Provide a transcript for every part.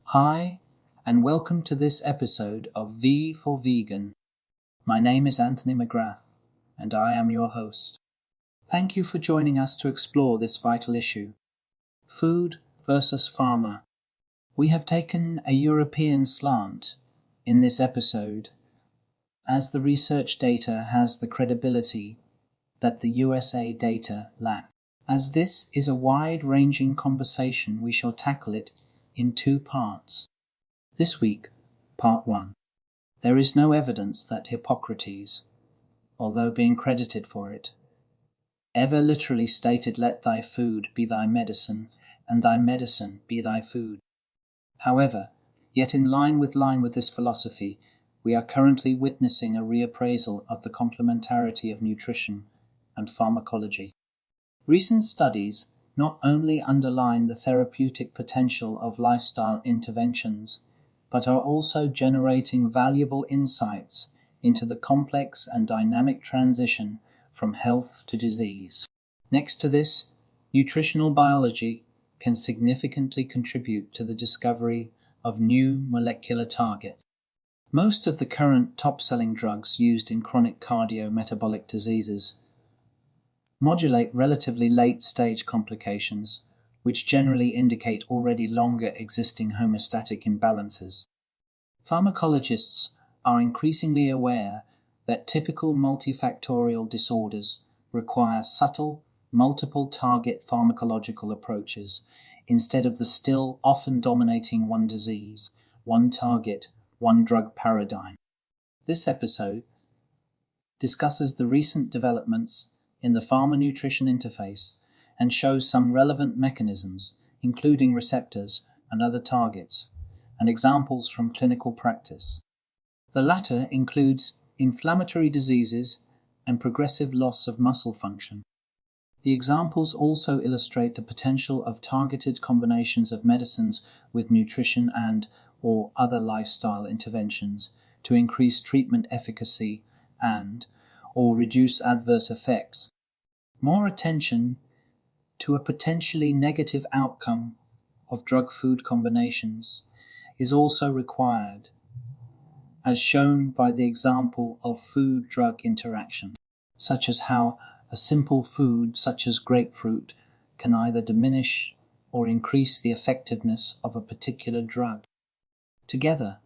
Hi, and welcome to this episode of V for Vegan. My name is Anthony McGrath, and I am your host. Thank you for joining us to explore this vital issue, food versus pharma. We have taken a European slant in this episode, as the research data has the credibility that the USA data lack. As this is a wide-ranging conversation, we shall tackle it in two parts. This week, part 1. There is no evidence that Hippocrates, although being credited for it, ever literally stated, "Let thy food be thy medicine, and thy medicine be thy food." However, yet in line with this philosophy, we are currently witnessing a reappraisal of the complementarity of nutrition and pharmacology. Recent studies not only underline the therapeutic potential of lifestyle interventions, but are also generating valuable insights into the complex and dynamic transition from health to disease. Next to this, nutritional biology can significantly contribute to the discovery of new molecular targets. Most of the current top-selling drugs used in chronic cardiometabolic diseases modulate relatively late-stage complications, which generally indicate already longer existing homeostatic imbalances. Pharmacologists are increasingly aware that typical multifactorial disorders require subtle, multiple-target pharmacological approaches instead of the still often dominating one disease, one target, one drug paradigm. This episode discusses the recent developments in the pharma-nutrition interface and shows some relevant mechanisms, including receptors and other targets, and examples from clinical practice. The latter includes inflammatory diseases and progressive loss of muscle function. The examples also illustrate the potential of targeted combinations of medicines with nutrition and/or other lifestyle interventions to increase treatment efficacy and/or reduce adverse effects. More attention to a potentially negative outcome of drug-food combinations is also required, as shown by the example of food-drug interaction, such as how a simple food such as grapefruit can either diminish or increase the effectiveness of a particular drug. Together,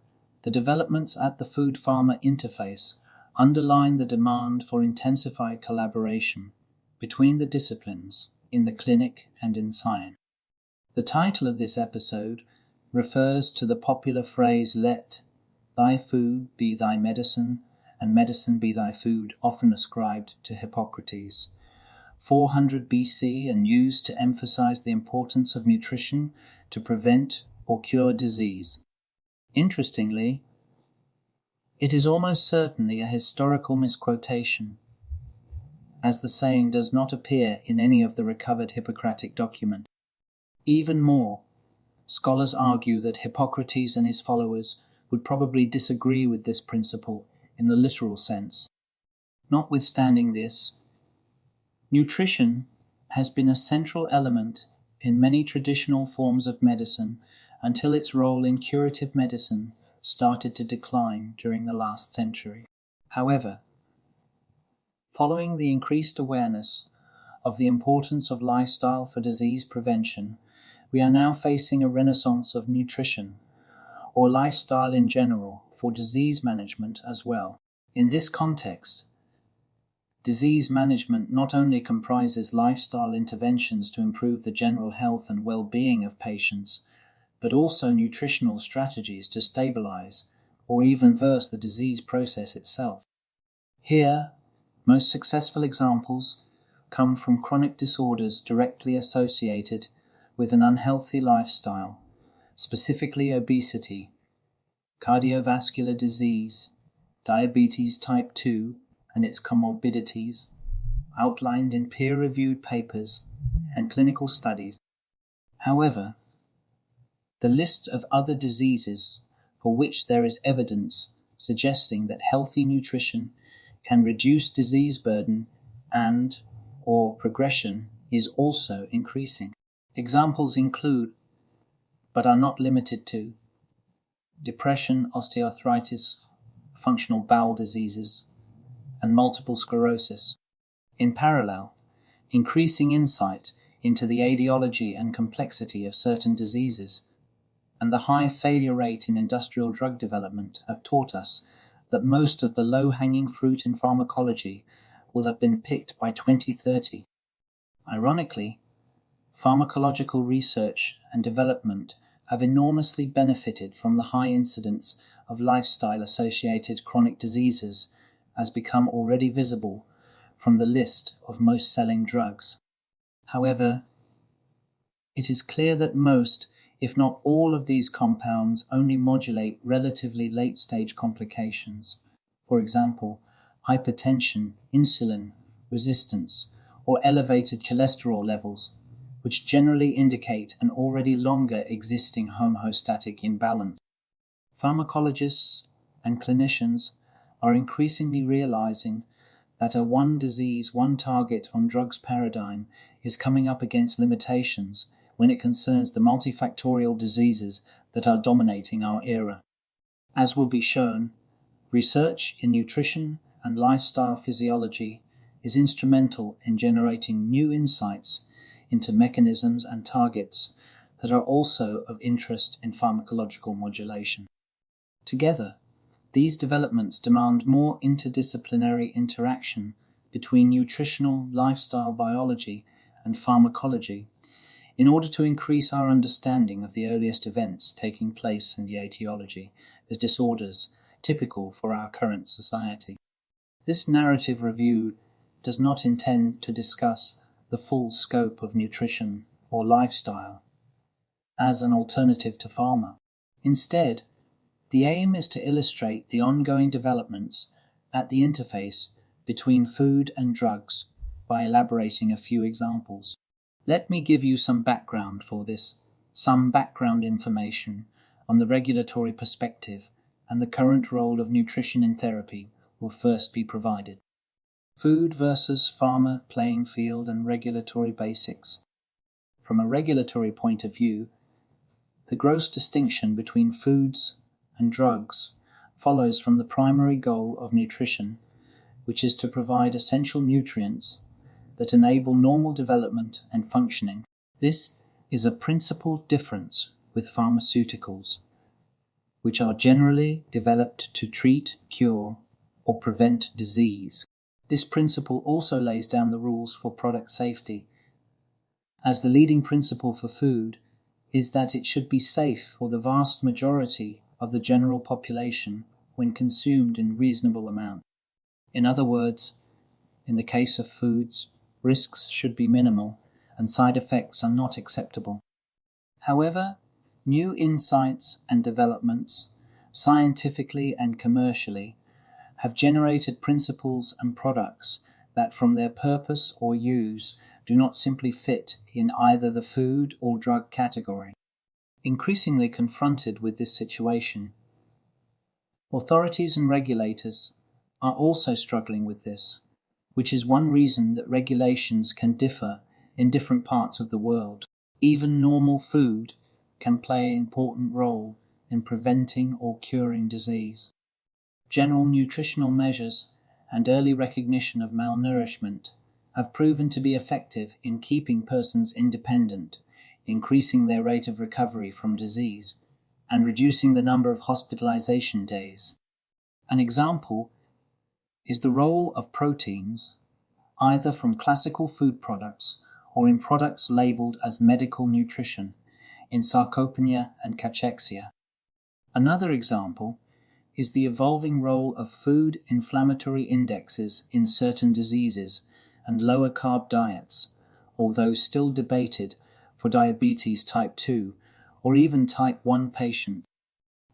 the developments at the food-pharma interface underline the demand for intensified collaboration between the disciplines in the clinic and in science. The title of this episode refers to the popular phrase, "Let thy food be thy medicine, and medicine be thy food," often ascribed to Hippocrates, 400 BC, and used to emphasize the importance of nutrition to prevent or cure disease. Interestingly, it is almost certainly a historical misquotation, as the saying does not appear in any of the recovered Hippocratic documents. Even more, scholars argue that Hippocrates and his followers would probably disagree with this principle in the literal sense. Notwithstanding this, nutrition has been a central element in many traditional forms of medicine until its role in curative medicine started to decline during the last century. However, following the increased awareness of the importance of lifestyle for disease prevention, we are now facing a renaissance of nutrition, or lifestyle in general, for disease management as well. In this context, Disease management not only comprises lifestyle interventions to improve the general health and well-being of patients, but also nutritional strategies to stabilize or even reverse the disease process itself. Here, most successful examples come from chronic disorders directly associated with an unhealthy lifestyle, specifically obesity, cardiovascular disease, diabetes type 2 and its comorbidities, outlined in peer-reviewed papers and clinical studies. However, the list of other diseases for which there is evidence suggesting that healthy nutrition can reduce disease burden and/or progression is also increasing. Examples include, but are not limited to, depression, osteoarthritis, functional bowel diseases, and multiple sclerosis. In parallel, increasing insight into the etiology and complexity of certain diseases and the high failure rate in industrial drug development have taught us that most of the low-hanging fruit in pharmacology will have been picked by 2030. Ironically, pharmacological research and development have enormously benefited from the high incidence of lifestyle-associated chronic diseases as become already visible from the list of most selling drugs. However, it is clear that most, if not all, of these compounds only modulate relatively late-stage complications. For example, hypertension, insulin resistance, or elevated cholesterol levels, which generally indicate an already longer existing homeostatic imbalance. Pharmacologists and clinicians are increasingly realizing that a one disease, one target on drugs paradigm is coming up against limitations when it concerns the multifactorial diseases that are dominating our era. As will be shown, research in nutrition and lifestyle physiology is instrumental in generating new insights into mechanisms and targets that are also of interest in pharmacological modulation. Together, these developments demand more interdisciplinary interaction between nutritional lifestyle biology and pharmacology in order to increase our understanding of the earliest events taking place in the etiology as disorders typical for our current society. This narrative review does not intend to discuss the full scope of nutrition or lifestyle as an alternative to pharma. Instead, the aim is to illustrate the ongoing developments at the interface between food and drugs by elaborating a few examples. Let me give you some background for this, some background information on the regulatory perspective and the current role of nutrition in therapy will first be provided. Food versus pharma playing field and regulatory basics. From a regulatory point of view, the gross distinction between foods and drugs follows from the primary goal of nutrition, which is to provide essential nutrients that enable normal development and functioning. This is a principal difference with pharmaceuticals, which are generally developed to treat, cure, or prevent disease. This principle also lays down the rules for product safety, as the leading principle for food is that it should be safe for the vast majority of the general population when consumed in reasonable amounts. In other words, in the case of foods, risks should be minimal and side effects are not acceptable. However, new insights and developments, scientifically and commercially, have generated principles and products that from their purpose or use do not simply fit in either the food or drug category. Increasingly confronted with this situation, authorities and regulators are also struggling with this, which is one reason that regulations can differ in different parts of the world. Even normal food can play an important role in preventing or curing disease. General nutritional measures and early recognition of malnourishment have proven to be effective in keeping persons independent, increasing their rate of recovery from disease, and reducing the number of hospitalization days. An example is the role of proteins either from classical food products or in products labeled as medical nutrition, in sarcopenia and cachexia. Another example is the evolving role of food inflammatory indexes in certain diseases and lower carb diets, although still debated for diabetes type 2 or even type 1 patients.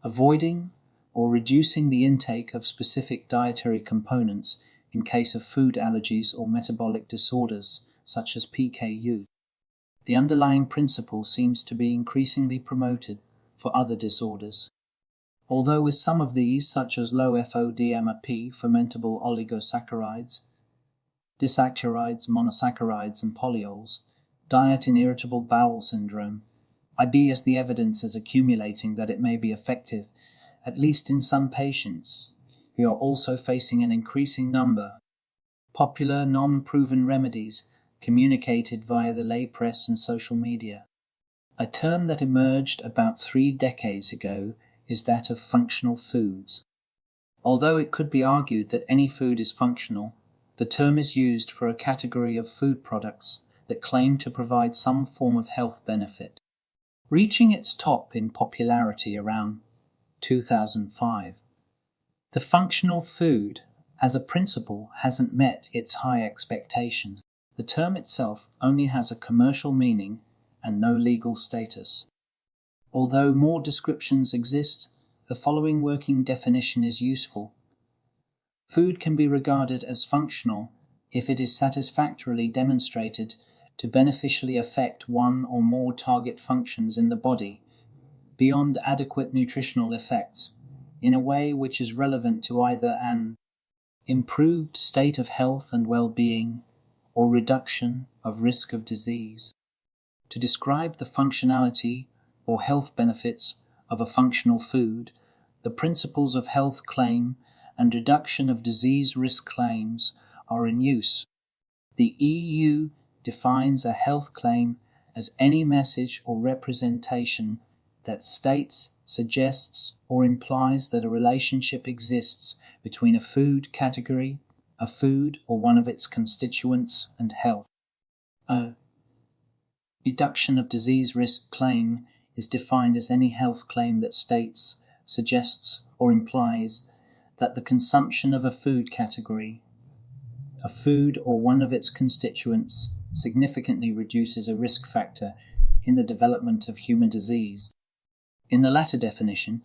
Avoiding or reducing the intake of specific dietary components in case of food allergies or metabolic disorders such as PKU. The underlying principle seems to be increasingly promoted for other disorders. Although with some of these, such as low FODMAP, fermentable oligosaccharides, disaccharides, monosaccharides, and polyols, diet in irritable bowel syndrome, IB as the evidence is accumulating that it may be effective, at least in some patients, we are also facing an increasing number of popular non-proven remedies communicated via the lay press and social media. A term that emerged about 3 decades ago is that of functional foods. Although it could be argued that any food is functional, the term is used for a category of food products that claim to provide some form of health benefit, reaching its top in popularity around 2005. The functional food, as a principle, hasn't met its high expectations. The term itself only has a commercial meaning and no legal status. Although more descriptions exist, the following working definition is useful. Food can be regarded as functional if it is satisfactorily demonstrated to beneficially affect one or more target functions in the body beyond adequate nutritional effects, in a way which is relevant to either an improved state of health and well-being or reduction of risk of disease. To describe the functionality or health benefits of a functional food, the principles of health claim and reduction of disease risk claims are in use. The EU defines a health claim as any message or representation that states, suggests, or implies that a relationship exists between a food category, a food or one of its constituents, and health. A reduction of disease risk claim is defined as any health claim that states, suggests, or implies that the consumption of a food category, a food or one of its constituents, significantly reduces a risk factor in the development of human disease. In the latter definition,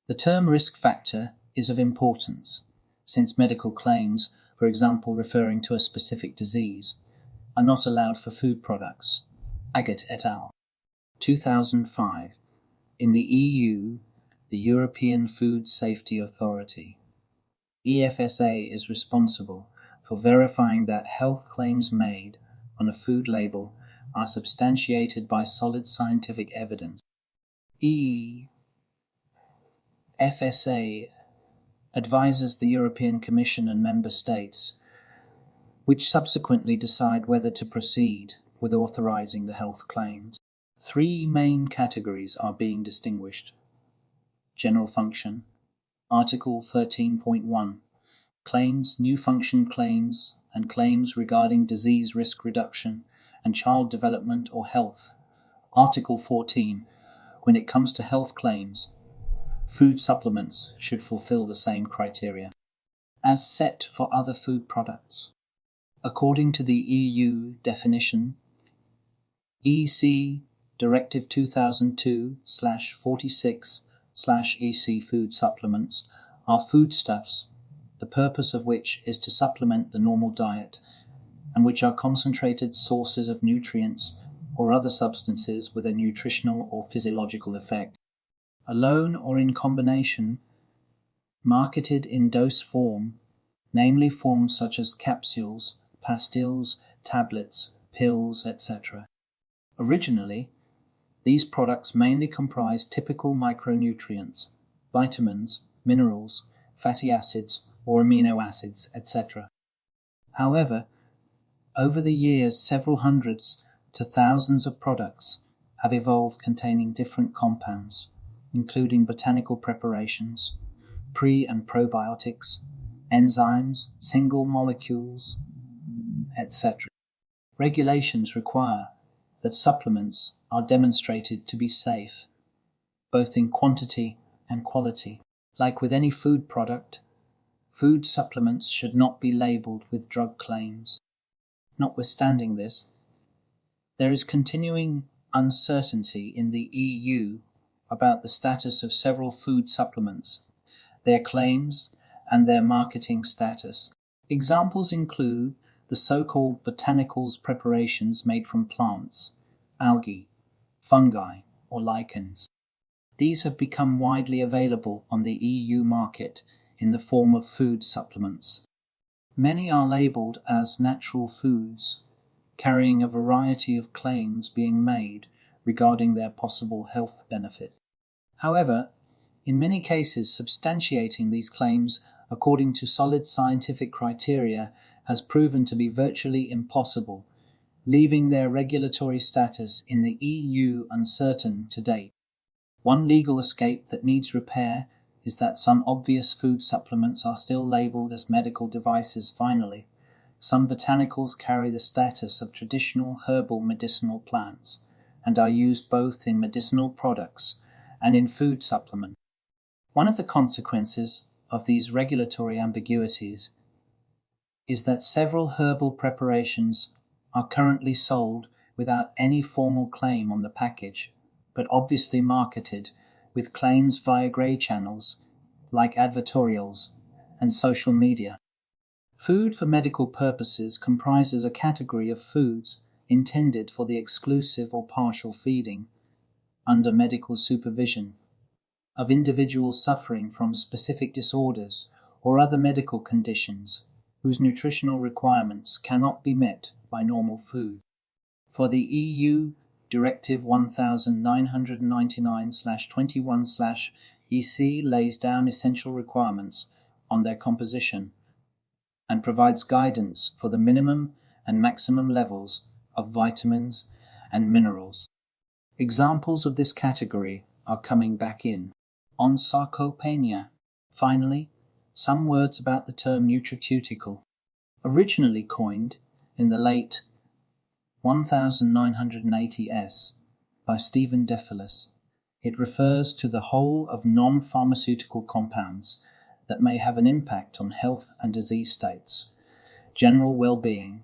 the term risk factor is of importance, since medical claims, for example referring to a specific disease, are not allowed for food products. Agate et al. 2005. In the EU, the European Food Safety Authority, EFSA, is responsible for verifying that health claims made on a food label are substantiated by solid scientific evidence. EFSA advises the European Commission and Member States, which subsequently decide whether to proceed with authorizing the health claims. 3 main categories are being distinguished. General function, Article 13.1, claims, new function claims, and claims regarding disease risk reduction and child development or health. Article 14, when it comes to health claims, food supplements should fulfill the same criteria as set for other food products. According to the EU definition, EC Directive 2002/46/EC food supplements are foodstuffs, the purpose of which is to supplement the normal diet, and which are concentrated sources of nutrients or other substances with a nutritional or physiological effect. Alone or in combination, marketed in dose form, namely forms such as capsules, pastilles, tablets, pills, etc. Originally, these products mainly comprised typical micronutrients, vitamins, minerals, fatty acids, or amino acids, etc. However, over the years, several hundreds to thousands of products have evolved containing different compounds, including botanical preparations, pre- and probiotics, enzymes, single molecules, etc. Regulations require that supplements are demonstrated to be safe, both in quantity and quality. Like with any food product, food supplements should not be labelled with drug claims. Notwithstanding this, there is continuing uncertainty in the EU about the status of several food supplements, their claims, and their marketing status. Examples include the so-called botanicals preparations made from plants, algae, fungi, or lichens. These have become widely available on the EU market in the form of food supplements. Many are labelled as natural foods, carrying a variety of claims being made regarding their possible health benefit. However, in many cases, substantiating these claims according to solid scientific criteria has proven to be virtually impossible, leaving their regulatory status in the EU uncertain to date. One legal escape that needs repair is that some obvious food supplements are still labelled as medical devices finally. Some botanicals carry the status of traditional herbal medicinal plants and are used both in medicinal products and in food supplements. One of the consequences of these regulatory ambiguities is that several herbal preparations are currently sold without any formal claim on the package, but obviously marketed with claims via grey channels like advertorials and social media. Food for medical purposes comprises a category of foods intended for the exclusive or partial feeding, under medical supervision, of individuals suffering from specific disorders or other medical conditions whose nutritional requirements cannot be met by normal food. For the EU Directive 1999/21/EC lays down essential requirements on their composition and provides guidance for the minimum and maximum levels of vitamins and minerals. Examples of this category are coming back in. On sarcopenia. Finally, some words about the term nutraceutical. Originally coined in the late 1980s by Stephen Dephilus, it refers to the whole of non-pharmaceutical compounds that may have an impact on health and disease states, general well-being,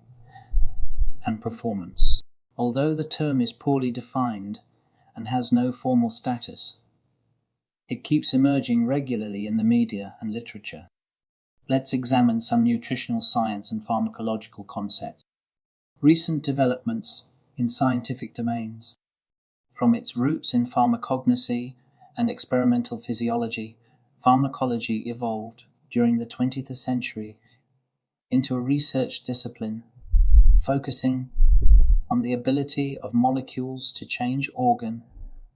and performance. Although the term is poorly defined and has no formal status, it keeps emerging regularly in the media and literature. Let's examine some nutritional science and pharmacological concepts. Recent developments in scientific domains. From its roots in pharmacognosy and experimental physiology, pharmacology evolved during the 20th century into a research discipline focusing on the ability of molecules to change organ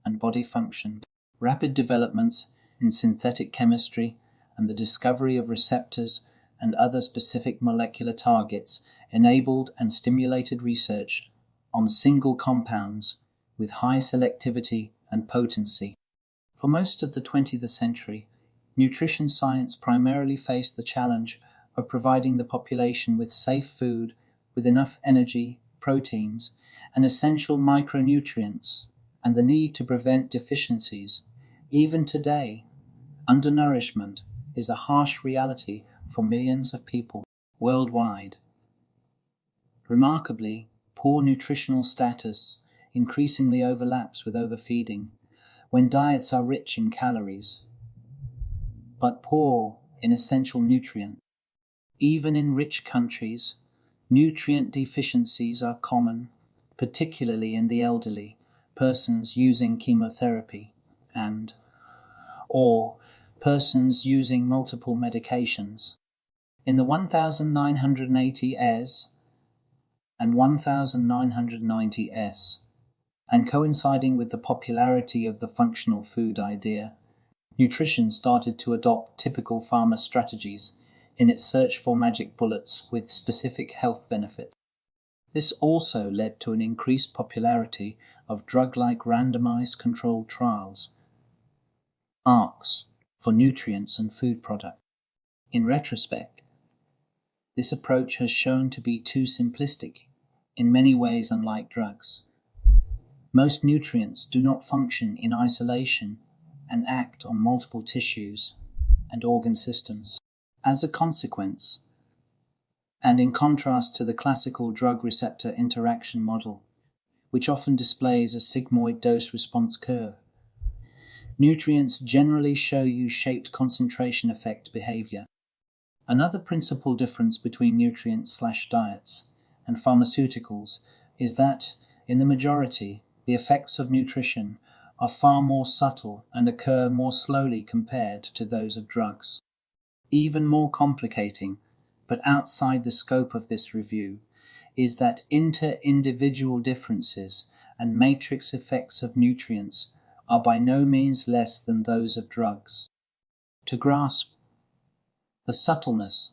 and body function. Rapid developments in synthetic chemistry and the discovery of receptors and other specific molecular targets enabled and stimulated research on single compounds with high selectivity and potency. For most of the 20th century, nutrition science primarily faced the challenge of providing the population with safe food with enough energy, proteins, and essential micronutrients, and the need to prevent deficiencies. Even today, undernourishment is a harsh reality for millions of people worldwide. Remarkably, poor nutritional status increasingly overlaps with overfeeding when diets are rich in calories, but poor in essential nutrients. Even in rich countries, nutrient deficiencies are common, particularly in the elderly, persons using chemotherapy, or persons using multiple medications. In the 1980s and 1990s, and coinciding with the popularity of the functional food idea, nutrition started to adopt typical pharma strategies in its search for magic bullets with specific health benefits. This also led to an increased popularity of drug-like randomized controlled trials, ARCs, for nutrients and food products. In retrospect, This approach has shown to be too simplistic, in many ways unlike drugs. Most nutrients do not function in isolation and act on multiple tissues and organ systems. As a consequence, and in contrast to the classical drug-receptor interaction model, which often displays a sigmoid dose-response curve, nutrients generally show U-shaped concentration effect behavior. Another principal difference between nutrients/diets and pharmaceuticals is that, in the majority, the effects of nutrition are far more subtle and occur more slowly compared to those of drugs. Even more complicating, but outside the scope of this review, is that inter-individual differences and matrix effects of nutrients are by no means less than those of drugs. To grasp the subtleness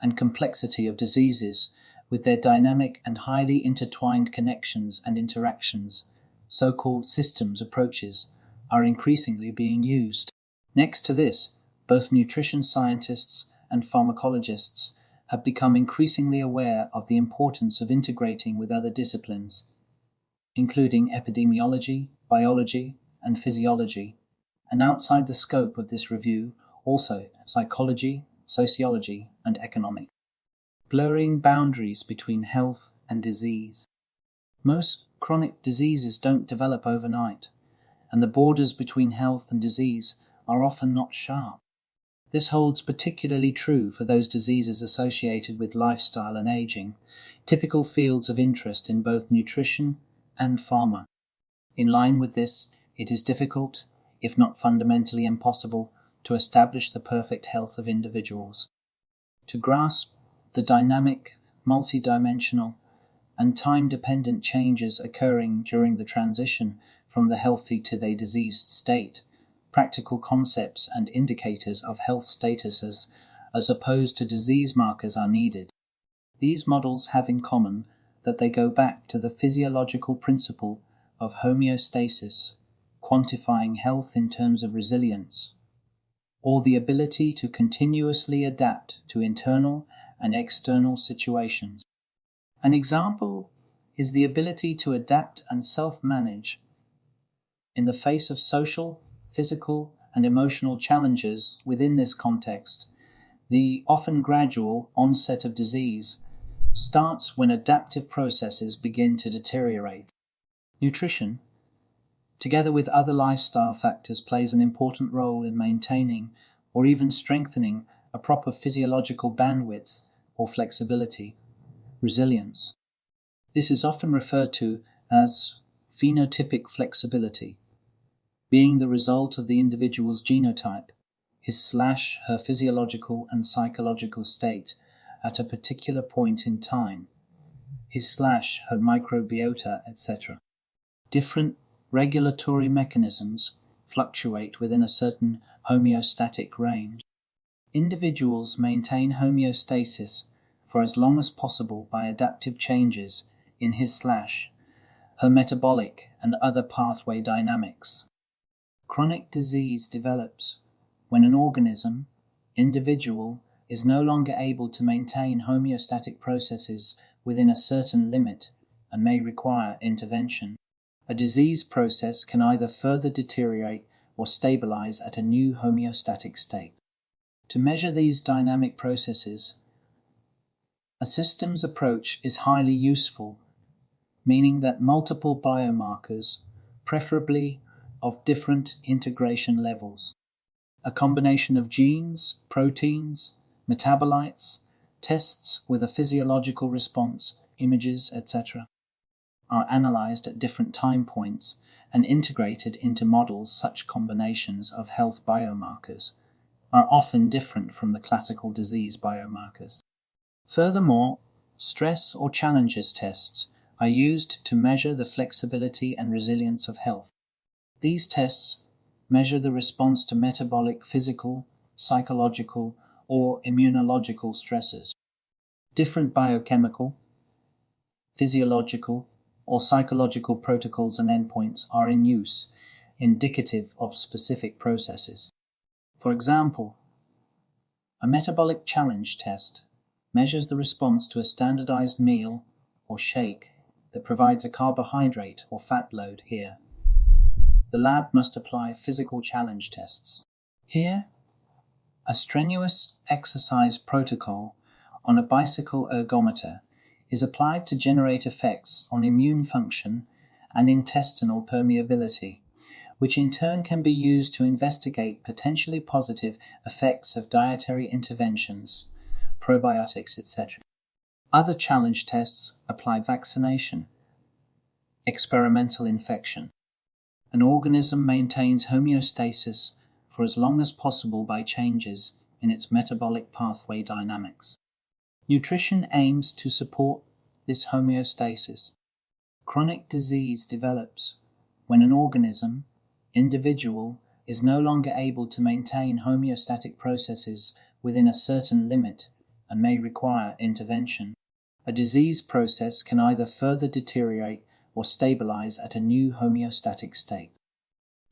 and complexity of diseases with their dynamic and highly intertwined connections and interactions, so-called systems approaches are increasingly being used. Next to this, both nutrition scientists and pharmacologists have become increasingly aware of the importance of integrating with other disciplines, including epidemiology, biology, and physiology, and outside the scope of this review, also psychology, sociology, and economics. Blurring boundaries between health and disease. Most chronic diseases don't develop overnight, and the borders between health and disease are often not sharp. This holds particularly true for those diseases associated with lifestyle and aging, typical fields of interest in both nutrition and pharma. In line with this, it is difficult, if not fundamentally impossible, to establish the perfect health of individuals. To grasp the dynamic, multidimensional, and time-dependent changes occurring during the transition from the healthy to the diseased state, practical concepts and indicators of health status as opposed to disease markers are needed. These models have in common that they go back to the physiological principle of homeostasis, quantifying health in terms of resilience, or the ability to continuously adapt to internal and external situations. An example is the ability to adapt and self-manage in the face of social, physical, and emotional challenges. Within this context, the often gradual onset of disease starts when adaptive processes begin to deteriorate. Nutrition, together with other lifestyle factors, plays an important role in maintaining or even strengthening a proper physiological bandwidth or flexibility, resilience. This is often referred to as phenotypic flexibility, being the result of the individual's genotype, his/her physiological and psychological state at a particular point in time, his/her microbiota, etc. Different regulatory mechanisms fluctuate within a certain homeostatic range. Individuals maintain homeostasis for as long as possible by adaptive changes in his/her metabolic and other pathway dynamics. Chronic disease develops when an organism, individual, is no longer able to maintain homeostatic processes within a certain limit and may require intervention. A disease process can either further deteriorate or stabilize at a new homeostatic state. To measure these dynamic processes, a systems approach is highly useful, meaning that multiple biomarkers, preferably of different integration levels, a combination of genes, proteins, metabolites, tests with a physiological response, images, etc., are analyzed at different time points and integrated into models. Such combinations of health biomarkers are often different from the classical disease biomarkers. Furthermore, stress or challenges tests are used to measure the flexibility and resilience of health. These tests measure the response to metabolic, physical, psychological, or immunological stresses. Different biochemical, physiological, or psychological protocols and endpoints are in use, indicative of specific processes. For example, a metabolic challenge test measures the response to a standardized meal or shake that provides a carbohydrate or fat load here. The lab must apply physical challenge tests. Here, a strenuous exercise protocol on a bicycle ergometer is applied to generate effects on immune function and intestinal permeability, which in turn can be used to investigate potentially positive effects of dietary interventions, probiotics, etc. Other challenge tests apply vaccination, experimental infection. An organism maintains homeostasis for as long as possible by changes in its metabolic pathway dynamics. Nutrition aims to support this homeostasis. Chronic disease develops when an organism, individual, is no longer able to maintain homeostatic processes within a certain limit and may require intervention. A disease process can either further deteriorate or stabilize at a new homeostatic state.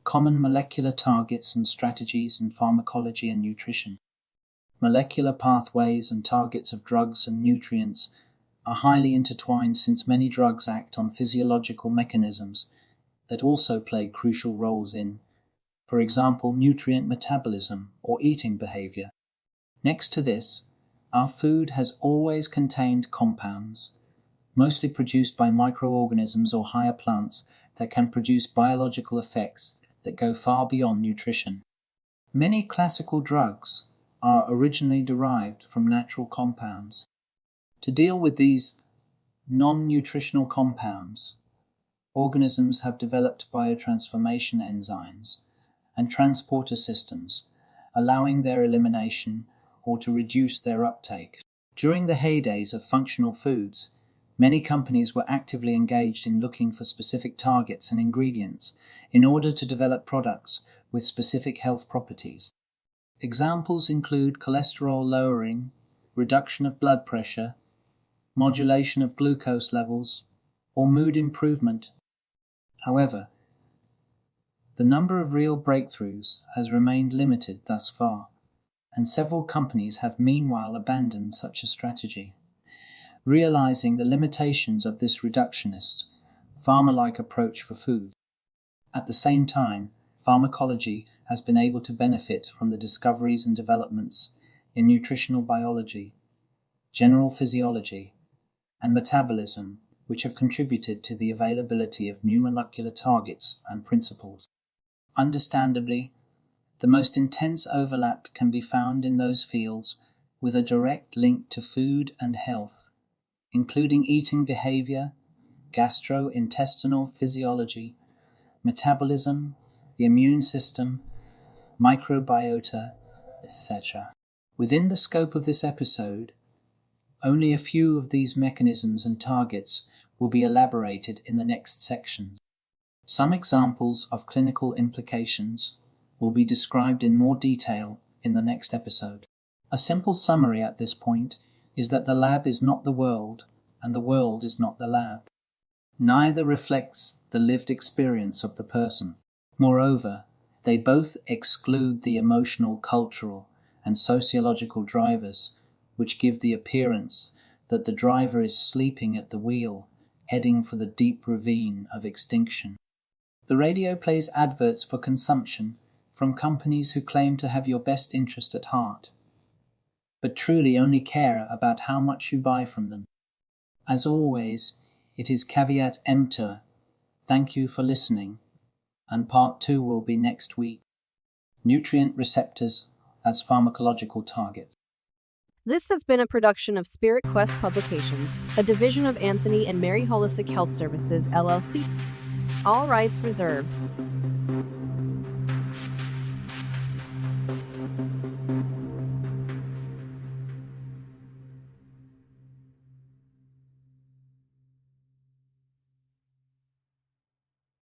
Common molecular targets and strategies in pharmacology and nutrition. Molecular pathways and targets of drugs and nutrients are highly intertwined since many drugs act on physiological mechanisms that also play crucial roles in, for example, nutrient metabolism or eating behavior. Next to this, our food has always contained compounds, mostly produced by microorganisms or higher plants that can produce biological effects that go far beyond nutrition. Many classical drugs are originally derived from natural compounds. To deal with these non-nutritional compounds, organisms have developed biotransformation enzymes and transporter systems, allowing their elimination or to reduce their uptake. During the heydays of functional foods, many companies were actively engaged in looking for specific targets and ingredients in order to develop products with specific health properties. Examples include cholesterol lowering, reduction of blood pressure, modulation of glucose levels, or mood improvement. However, the number of real breakthroughs has remained limited thus far, and several companies have meanwhile abandoned such a strategy. Realizing the limitations of this reductionist, pharma-like approach for food. At the same time, pharmacology has been able to benefit from the discoveries and developments in nutritional biology, general physiology, and metabolism, which have contributed to the availability of new molecular targets and principles. Understandably, the most intense overlap can be found in those fields with a direct link to food and health, including eating behavior, gastrointestinal physiology, metabolism, the immune system, microbiota, etc. Within the scope of this episode, only a few of these mechanisms and targets will be elaborated in the next sections. Some examples of clinical implications will be described in more detail in the next episode. A simple summary at this point is that the lab is not the world, and the world is not the lab. Neither reflects the lived experience of the person. Moreover, they both exclude the emotional, cultural, and sociological drivers, which give the appearance that the driver is sleeping at the wheel, heading for the deep ravine of extinction. The radio plays adverts for consumption from companies who claim to have your best interest at heart, but truly only care about how much you buy from them. As always, it is caveat emptor. Thank you for listening, and part 2 will be next week. Nutrient receptors as pharmacological targets. This has been a production of Spirit Quest Publications, a division of Anthony and Mary Holistic Health Services, LLC. All rights reserved.